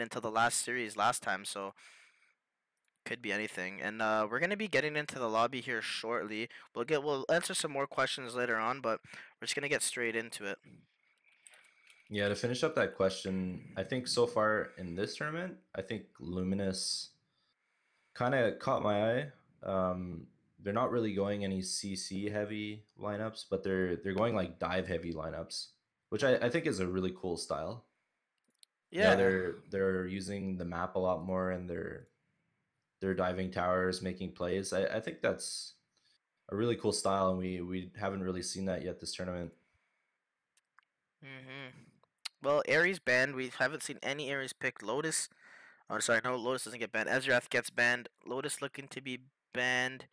until the last series last time, so could be anything. And we're gonna be getting into the lobby here shortly. We'll answer some more questions later on, but we're just gonna get straight into it. Yeah, to finish up that question, I think so far in this tournament, I think Luminous kind of caught my eye. They're not really going any CC heavy lineups, but they're going like dive heavy lineups, which I think is a really cool style. You know, Yeah. they're using the map a lot more, and they're diving towers, making plays. I think that's a really cool style, and we haven't really seen that yet this tournament. Well, Ares banned. We haven't seen any Ares pick. Lotus. Oh, sorry, no, Lotus doesn't get banned. Ezreath gets banned. Lotus looking to be banned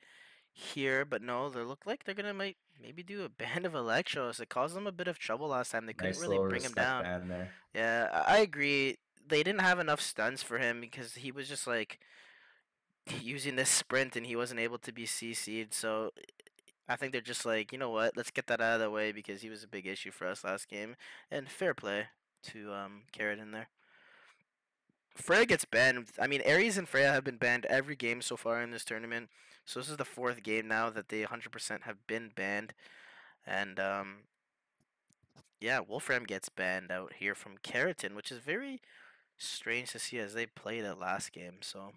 here, but no, they look like they're gonna maybe do a ban of Electros. It caused them a bit of trouble last time. They couldn't Nice really little bring him respect down. band there. Yeah, I agree. They didn't have enough stuns for him because he was just like using this sprint and he wasn't able to be CC'd. So I think they're just like, you know what, let's get that out of the way because he was a big issue for us last game. And fair play to Keraton there. Freya gets banned. I mean, Ares and Freya have been banned every game so far in this tournament. So this is the fourth game now that they 100% have been banned. And yeah, Wolfram gets banned out here from Keraton, which is very strange to see as they played it last game. So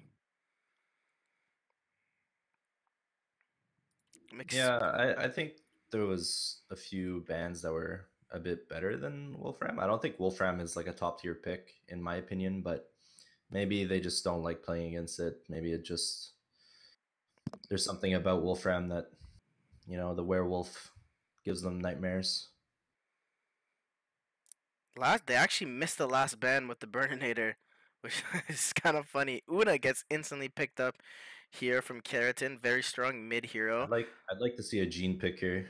Yeah, I think there was a few bands that were a bit better than Wolfram. I don't think Wolfram is like a top tier pick in my opinion, but maybe they just don't like playing against it. Maybe it just there's something about Wolfram that the werewolf gives them nightmares. they actually missed the last ban with the Burninator, which is kind of funny. Una gets instantly picked up here from Keraton, very strong mid hero. I'd like to see a Gene pick here.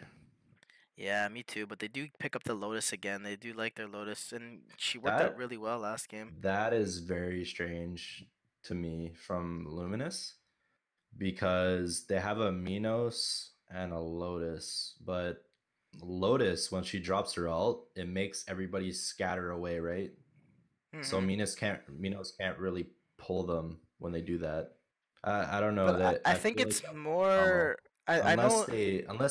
Yeah, me too. But they do pick up the Lotus again. They do like their Lotus, and she worked out That really well last game. that is very strange to me from Luminous because they have a Minos and a Lotus, but Lotus when she drops her ult, it makes everybody scatter away, right? So hmm Minos can't really pull them when they do that. I don't know But that I I think feel like it's that combo more. I unless know.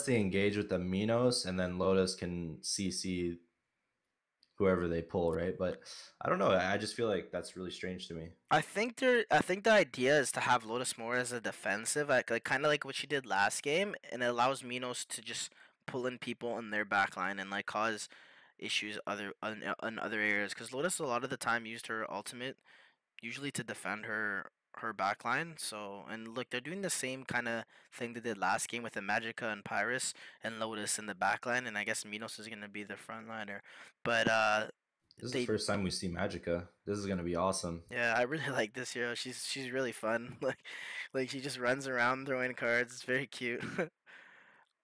they engage with the Minos and then Lotus can CC whoever they pull, right? But I don't know. I just feel like that's really strange to me. I think the idea is to have Lotus more as a defensive, like kind of like what she did last game, and it allows Minos to just pull in people in their backline and like cause issues in other areas. Because Lotus a lot of the time used her ultimate usually to defend her backline. So and look, they're doing the same kind of thing they did last game with the Magica and Pyrus and Lotus in the backline, and I guess Minos is gonna be the frontliner. But This is the they first time we see Magica. This is gonna be awesome. yeah, I really like this hero. She's really fun. Like she just runs around throwing cards. It's very cute.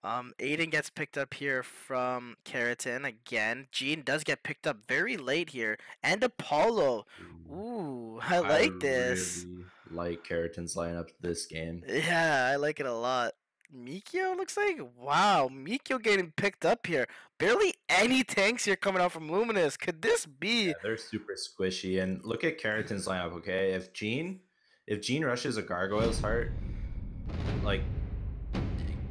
Aiden gets picked up here from Keratin again. Jean does get picked up very late here, and Apollo. Ooh. Ooh, I I like this. really like Keratin's lineup this game. Yeah, I like it a lot. Mikio looks like wow. Mikio getting picked up here. Barely any tanks here coming out from Luminous. Could this Yeah, be? they're super squishy. And look at Keratin's lineup, okay? If Gene rushes a Gargoyle's Heart, like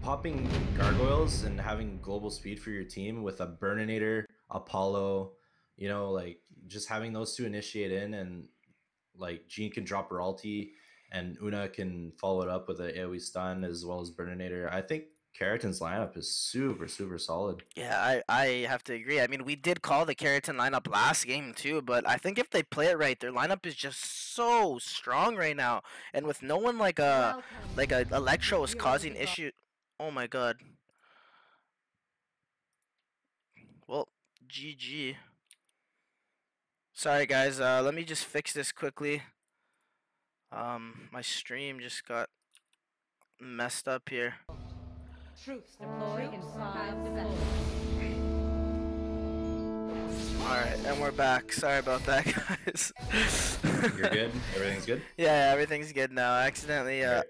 popping Gargoyles and having global speed for your team with a Burninator, Apollo, like just having those two initiate in and like Gene can drop her ulti and Una can follow it up with an AoE stun as well as Burninator. I think Keratin's lineup is super, super solid. Yeah, I have to agree. I mean, we did call the Keratin lineup last game too, but I think if they play it right, their lineup is just so strong right now. And with no one like a Electro is causing issue. Oh my god. Well, GG. Sorry guys, let me just fix this quickly. My stream just got messed up here. Troops deployed in 5 seconds. Alright, and we're back. Sorry about that, guys. You're good? Everything's good? Yeah, everything's good now. I accidentally, Right.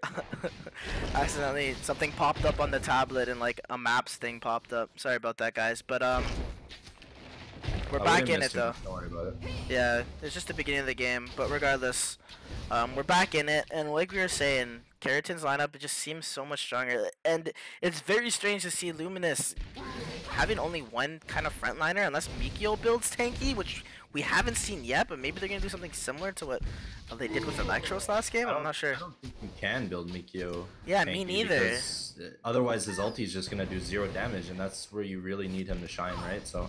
accidentally something popped up on the tablet and like a maps thing popped up. Sorry about that, guys. But We're we back didn't in miss it though. much, don't worry about it. Yeah, it's just the beginning of the game, but regardless, we're back in it, and like we were saying, Keraton's lineup it just seems so much stronger, and it's very strange to see Luminous having only one kind of frontliner, unless Mikio builds tanky, which we haven't seen yet, but maybe they're gonna do something similar to what they did with Electros last game. I'm not sure. I don't think you can build Mikio. Yeah, me tanky neither. because, otherwise, his ulti is just gonna do 0 damage, and that's where you really need him to shine, right? So.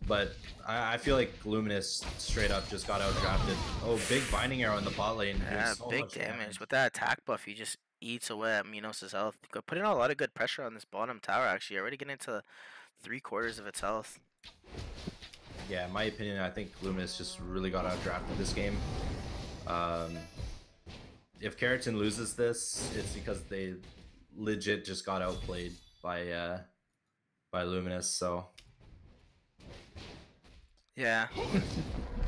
But I feel like Luminous straight up just got outdrafted. Oh, big binding arrow in the bot lane. Yeah, So big much damage. With that attack buff, he just eats away at Minos' health. Putting a lot of good pressure on this bottom tower, actually. Already getting to 3/4 of its health. Yeah, in my opinion, I think Luminous just really got outdrafted this game. If Keraton loses this, it's because they legit just got outplayed by Luminous, so... Yeah.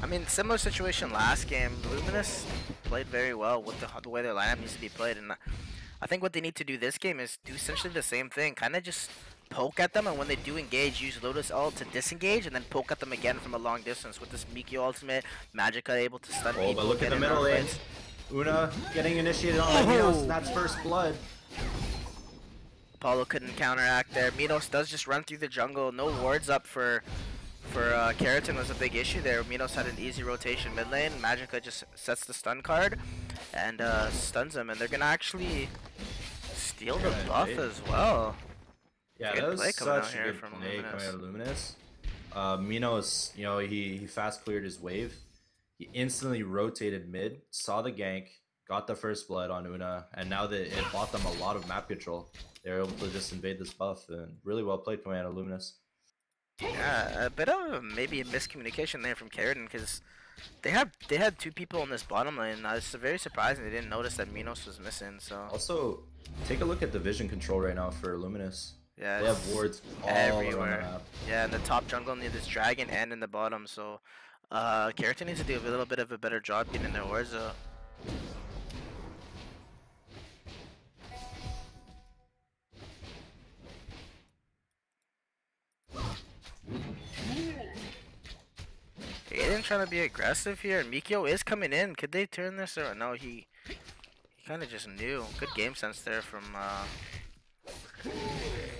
I mean, similar situation last game. Luminous played very well with the way their lineup needs to be played, and I think what they need to do this game is do essentially the same thing. Kind of just poke at them, and when they do engage, use Lotus ult to disengage, and then poke at them again from a long distance with this Mikio ultimate. Magica able to stun people. But look at the middle lane. Una getting initiated on Minos, and that's first blood. Apollo couldn't counteract there. Minos does just run through the jungle. No wards up for Keraton was a big issue there. Minos had an easy rotation mid lane. Magica just sets the stun card and stuns him, and they're gonna actually steal the buff as well. Yeah, Good that was play coming out such a here good from play Luminous. coming out of Luminous. Minos, you know, he fast cleared his wave. He instantly rotated mid, saw the gank, got the first blood on Una, and now that it bought them a lot of map control. They were able to just invade this buff, and really well played coming out of Luminous. Yeah, a bit of maybe a miscommunication there from Keraton because they had two people in this bottom lane. It's very surprising they didn't notice that Minos was missing. So Also, take a look at the vision control right now for Luminous. yeah, They have wards all everywhere. around the map. Yeah, in the top jungle near this dragon and in the bottom. So Keraton needs to do a little bit of a better job getting their wards up. Aiden trying to be aggressive here, and Mikio is coming in. Could they turn this or no? He kind of just knew. Good game sense there from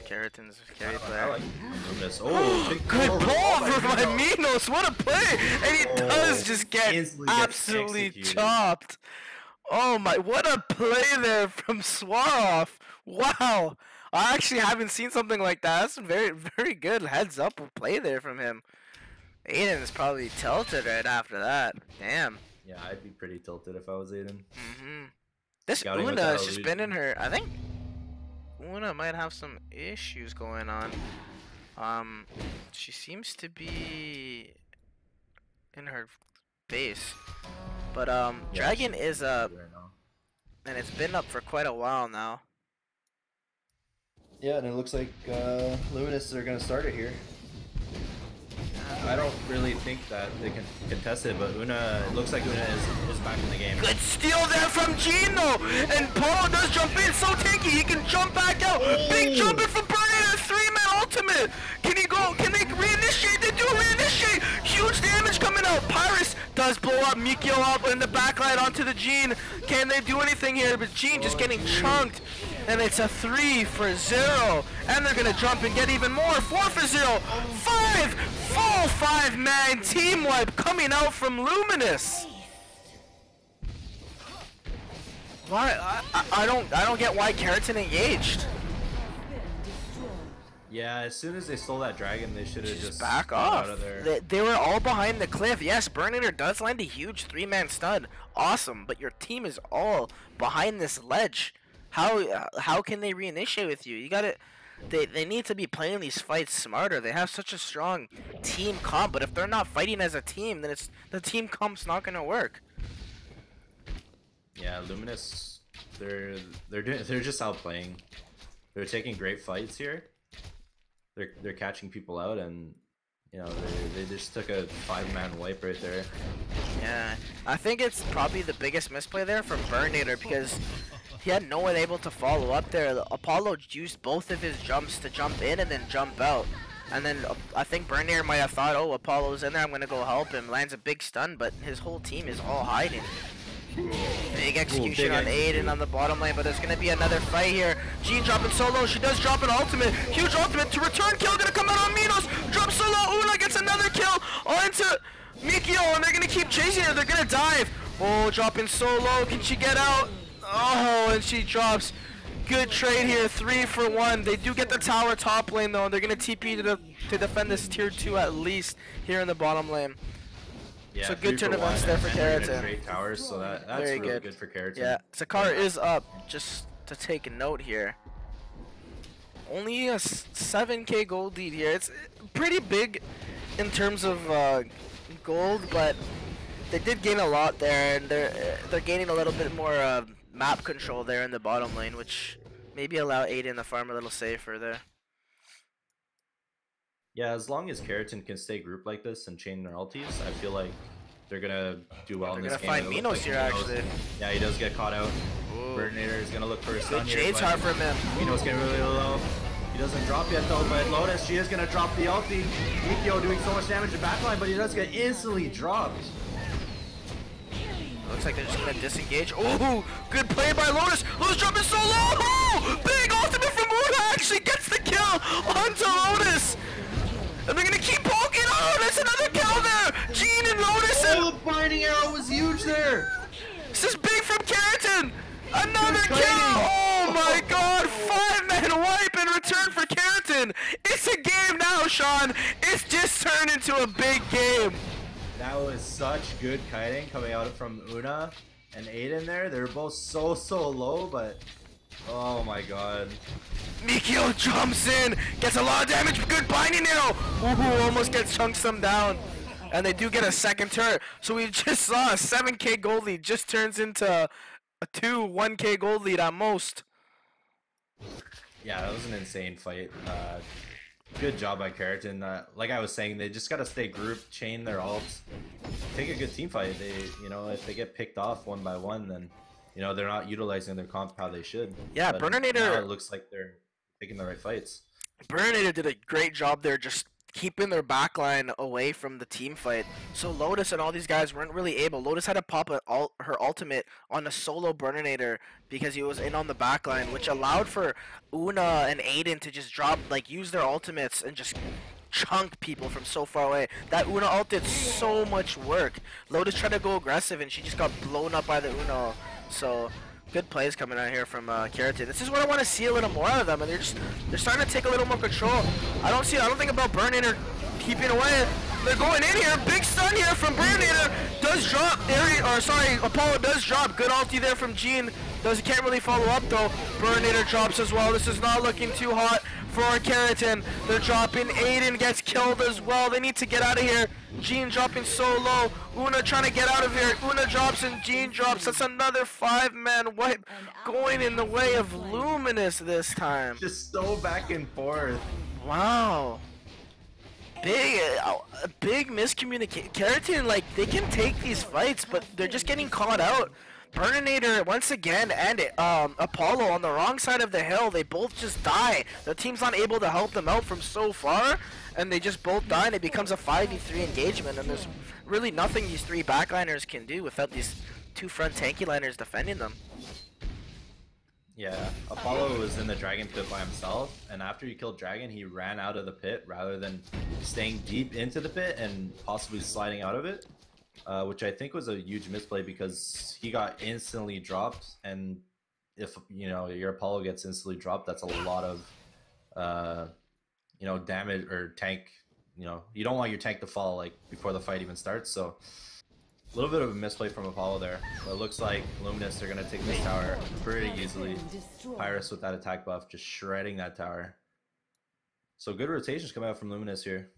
Keraton's carry player. I like Luminous. Oh, big Good pull. pull Oh for my my God. Minos. What a play! And he does just get Instantly gets absolutely executed. chopped. Oh my! What a play there from Swaroff. Wow. I actually haven't seen something like that. That's very, very good heads up play there from him. Aiden is probably tilted right after that. Damn. Yeah, I'd be pretty tilted if I was Aiden. This Scouting with Una that has just been in illusion. her. I think Una might have some issues going on. She seems to be in her base, but Yeah, Dragon she's is up, right now. and it's been up for quite a while now. Yeah, and it looks like Luminous are gonna start it here. I don't really think that they can contest it, but Una, it looks like Una is back in the game. Good steal there from Gino, and Polo does jump in, so tanky, he can jump back out. Big jump in from Burning, a 3-man ultimate. Can he go, can they reinitiate? They do reinitiate. Huge damage coming out. Pyrus does blow up Mikio up in the backlight onto the Gene. Can they do anything here? But Gene just getting chunked. And it's a 3-0. And they're gonna jump and get even more. 4-0. 5-man team wipe coming out from Luminous. Why? I don't get why Keraton engaged. Yeah, as soon as they stole that dragon, they should have just Back got off. out of there. They were all behind the cliff. Yes, Burnator does land a huge 3-man stun. Awesome, but your team is all behind this ledge. How can they reinitiate with you? You gotta. They need to be playing these fights smarter. They have such a strong team comp, but if they're not fighting as a team, then the team comp's not gonna work. Yeah, Luminous, they're just outplaying. They're taking great fights here. They're catching people out, and you know they just took a 5-man wipe right there. Yeah, I think it's probably the biggest misplay there from Burnator because he had no one able to follow up there. Apollo used both of his jumps to jump in and then jump out. And then I think Bernier might have thought, oh, Apollo's in there, I'm gonna go help him. Lands a big stun, but his whole team is all hiding. Big execution on Aiden on the bottom lane, but there's gonna be another fight here. Jean dropping solo, she does drop an ultimate. Huge ultimate to return kill, gonna come out on Minos. Drop solo, Una gets another kill onto Mikio, and they're gonna keep chasing her, they're gonna dive. Oh, dropping solo, can she get out? Oh, and she drops. Good trade here, 3 for 1. They do get the tower top lane though, and they're gonna TP to defend this tier 2 at least here in the bottom lane. Yeah, so good turn events there for Keraton. Great towers, so that's Very really good for Keraton. Yeah, Sakar is up, just to take a note here. Only a 7k gold lead here. It's pretty big in terms of gold, but they did gain a lot there, and they're gaining a little bit more map control there in the bottom lane, which maybe allow Aiden to farm a little safer there. Yeah, as long as Keraton can stay grouped like this and chain their ultis, I feel like they're gonna do well in this game. They're gonna find Minos here actually. Yeah, he does get caught out. Burninator is gonna look for a stun here. Jade's hard from him. Minos getting really low. He doesn't drop yet though, but Lotus, she is gonna drop the ulti. Mikio doing so much damage to backline, but he does get instantly dropped. Looks like they're just gonna disengage. Oh, good play by Lotus. Lotus dropping so low. Oh, big ultimate from Una actually gets the kill onto Lotus. And they're gonna keep poking. Oh, there's another kill there. Jean and Lotus. Oh, the binding arrow was huge there. This is big from Keraton. Another kill. Oh my God, 5-man wipe in return for Keraton. It's a game now, Sean. It's just turned into a big game. That was such good kiting coming out from Una and Aiden there. They were both so low, but oh my God. Mikio jumps in, gets a lot of damage, good binding arrow. Ooh, almost gets chunks them down. And they do get a second turret. So we just saw a 7k gold lead just turns into a 1k gold lead at most. Yeah, that was an insane fight. Good job by Keraton. Like I was saying, they just gotta stay grouped, chain their ults, take a good team fight. They, if they get picked off one by one, then they're not utilizing their comp how they should. Yeah, Burninator. It looks like they're taking the right fights. Burninator did a great job there, just keeping their backline away from the team fight. So Lotus and all these guys weren't really able. Lotus had to pop her ultimate on a solo Burninator because he was in on the backline, which allowed for Una and Aiden to just use their ultimates and just chunk people from so far away. That Una ult did so much work. Lotus tried to go aggressive and she just got blown up by the Una. So good plays coming out here from Keraton. This is what I want to see a little more out of them, and they're starting to take a little more control. I don't think about Burninator keeping away. They're going in here. Big stun here from Burninator. Does drop. Apollo does drop. Good ulti there from Jean. Can't really follow up though. Burninator drops as well. This is not looking too hot for Keraton. They're dropping. Aiden gets killed as well. They need to get out of here. Jean dropping so low. Una trying to get out of here. Una drops and Jean drops. That's another 5-man wipe going in the way of Luminous this time. Just so back and forth. Wow. Big miscommunication. Keraton, they can take these fights, but they're just getting caught out. Burninator once again and Apollo on the wrong side of the hill. They both just die. The team's not able to help them out from so far, and they just both die, and it becomes a 5v3 engagement, and there's really nothing these 3 backliners can do without these 2 front tanky liners defending them. Yeah, Apollo was in the dragon pit by himself, and after he killed dragon, he ran out of the pit rather than staying deep into the pit and possibly sliding out of it. Which I think was a huge misplay because he got instantly dropped, and if your Apollo gets instantly dropped, that's a lot of damage or tank. You don't want your tank to fall before the fight even starts. So a little bit of a misplay from Apollo there, but it looks like Luminous are gonna take this tower pretty easily. Pyrus with that attack buff just shredding that tower. So good rotations coming out from Luminous here.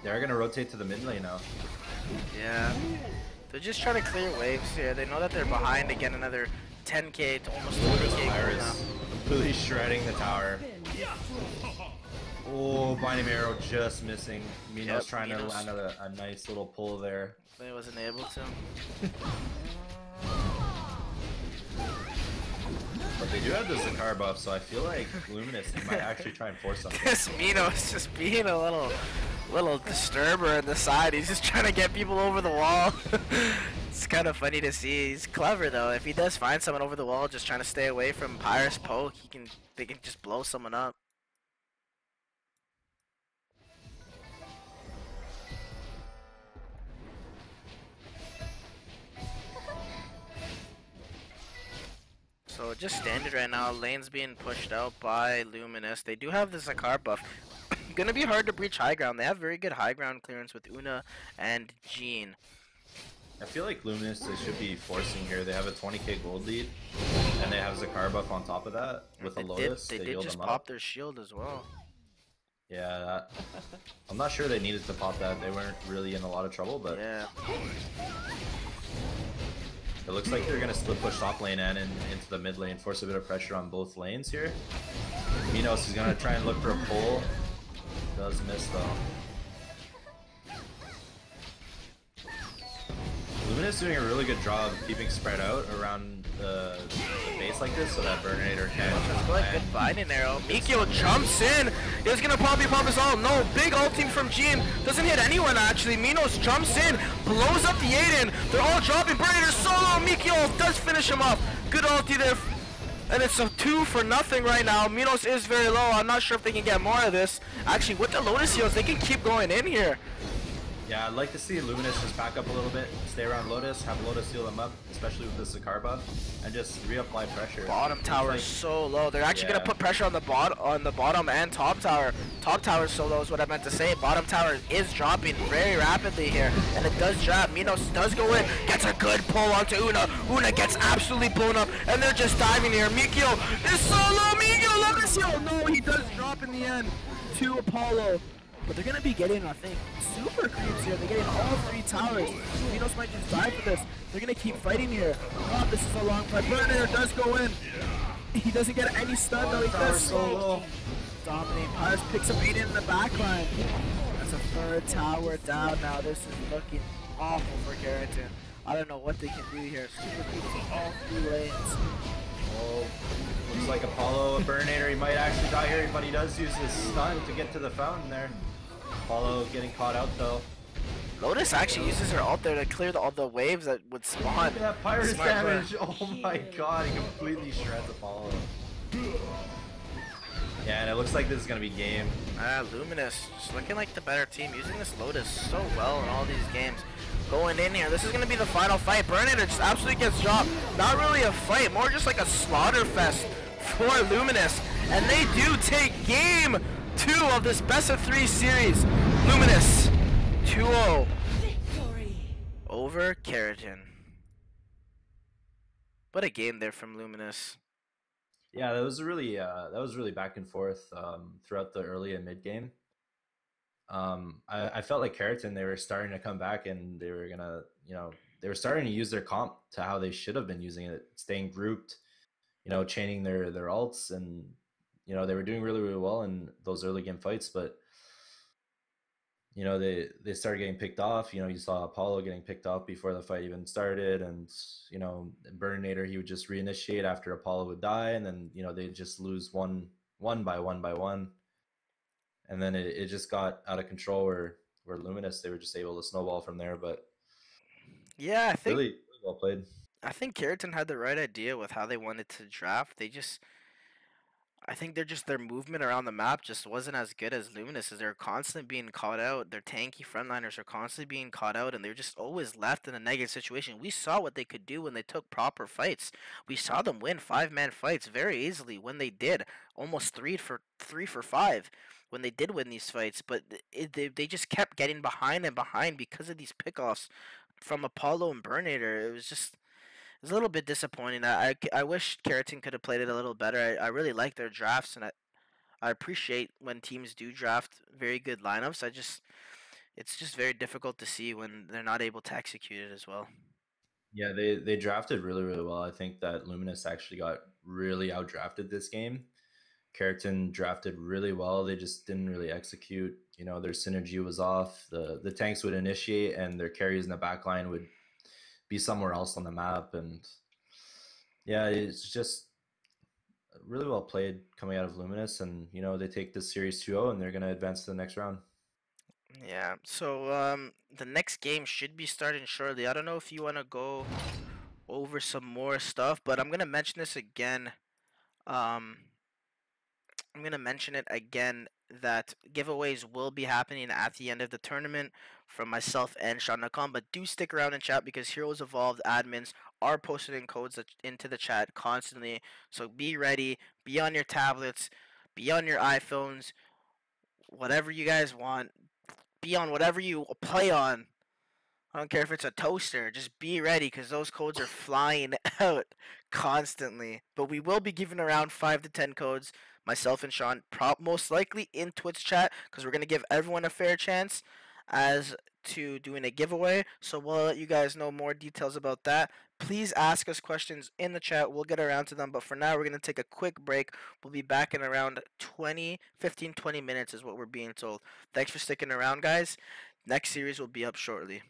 They're gonna rotate to the mid lane now. Yeah, they're just trying to clear waves here. They know that they're behind again, another 10k to almost 20k. Pyrus completely shredding the tower. Oh, blinding arrow just missing. Minos Yep, trying to Minos. land a nice little pull there. They wasn't able to. But they do have the Zakar buff, so I feel like Luminous might actually try and force something. This Minos just being a little disturber in the side. He's just trying to get people over the wall. It's kind of funny to see. He's clever though. If he does find someone over the wall just trying to stay away from Pyrus poke, they can just blow someone up. So just standard right now. Lane's being pushed out by Luminous. They do have the Zakar buff. Gonna be hard to breach high ground. They have very good high ground clearance with Una and Jean. I feel like Luminous they should be forcing here. They have a 20k gold lead, and they have Zakar buff on top of that with a Lotus. They did healed just them pop up. their shield as well. Yeah, that, I'm not sure they needed to pop that. They weren't really in a lot of trouble, but Yeah. it looks like they're gonna split push top lane and into the mid lane, force a bit of pressure on both lanes here. Minos is gonna try and look for a pull. Does miss though. Luminous doing a really good job keeping spread out around the base like this so that Burninator can. Good binding arrow. Mikio jumps in. He's gonna probably pop his ult. No, big ulting from Jean. Doesn't hit anyone actually. Minos jumps in, blows up the Aiden. They're all dropping. Burninator solo. Mikio does finish him up. Good ulti there. And it's a 2 for nothing right now. Minos is very low. I'm not sure if they can get more of this. Actually, with the Lotus heals, they can keep going in here. Yeah, I'd like to see Luminous just back up a little bit, stay around Lotus, have Lotus heal them up, especially with the Zakar buff, and just reapply pressure. Bottom tower is so low. They're actually gonna put pressure on the bottom and top tower. Top tower is so low is what I meant to say. Bottom tower is dropping very rapidly here, and it does drop. Minos does go in, gets a good pull onto Una. Una gets absolutely blown up, and they're just diving here. Mikio is so low. Mikio, love this heal. No, he does drop in the end to Apollo. But they're gonna be getting, I think, super creeps here. They're getting all 3 towers. Minos might just die for this. They're gonna keep fighting here. Oh, this is a long fight. Burninator does go in. He doesn't get any stun though. He does solo. Dominating. Pyrus picks up Aiden in the backline. That's a 3rd tower down now. This is looking awful for Keraton. I don't know what they can do here. Super creeps in all 3 lanes. Oh, looks like Apollo, a Burninator, he might actually die here, but he does use his stun to get to the fountain there. Apollo getting caught out though. Lotus actually uses her ult there to clear all the waves that would spawn. Yeah, Pyrus Smart damage. play. Oh my god, he completely shreds Apollo. Yeah, and it looks like this is gonna be game. Luminous just looking like the better team, using this Lotus so well in all these games. Going in here, this is gonna be the final fight. Burninator just absolutely gets dropped. Not really a fight, more just like a slaughter fest for Luminous. And they do take game 2 of this best of 3 series. Luminous 2-0 over Keraton. What a game there from Luminous. Yeah, that was really back and forth throughout the early and mid game. I felt like Keraton, they were starting to come back and they were gonna, they were starting to use their comp to how they should have been using it, staying grouped, chaining their ults, and they were doing really well in those early game fights, but they started getting picked off. You saw Apollo getting picked off before the fight even started, and Burninator, he would just reinitiate after Apollo would die, and then they'd just lose one by one. And then it just got out of control where Luminous, they were just able to snowball from there. But yeah, I think really well played. I think Keraton had the right idea with how they wanted to draft. I think their movement around the map just wasn't as good as Luminous. They're constantly being caught out. Their tanky frontliners are constantly being caught out, and they're just always left in a negative situation. We saw what they could do when they took proper fights. We saw them win 5-man fights very easily when they did, almost 3 for 5 when they did win these fights. But they just kept getting behind and behind because of these pickoffs from Apollo and Burninator. It was a little bit disappointing. I wish Keraton could have played it a little better. I really like their drafts, and I appreciate when teams do draft very good lineups. It's just very difficult to see when they're not able to execute it as well. Yeah, they drafted really well. I think that Luminous actually got really outdrafted this game. Keraton drafted really well. They just didn't really execute. You know, their synergy was off. The tanks would initiate, and their carries in the back line would be somewhere else on the map. And yeah, it's just really well played coming out of Luminous. And you know, they take this series 2-0, and they're gonna advance to the next round. Yeah. So the next game should be starting shortly. I don't know if you want to go over some more stuff, but I'm gonna mention this again. Um, I'm gonna mention it again that giveaways will be happening at the end of the tournament from myself and Sean Nakam. But do stick around and chat because Heroes Evolved admins are posting codes into the chat constantly. So be ready, be on your tablets, be on your iPhones, whatever you guys want, be on whatever you play on. I don't care if it's a toaster. Just be ready because those codes are flying out constantly. But we will be giving around 5 to 10 codes, myself and Sean, most likely in Twitch chat because we're going to give everyone a fair chance as to doing a giveaway. So we'll let you guys know more details about that. Please ask us questions in the chat. We'll get around to them. But for now, we're going to take a quick break. We'll be back in around 15, 20 minutes is what we're being told. Thanks for sticking around, guys. Next series will be up shortly.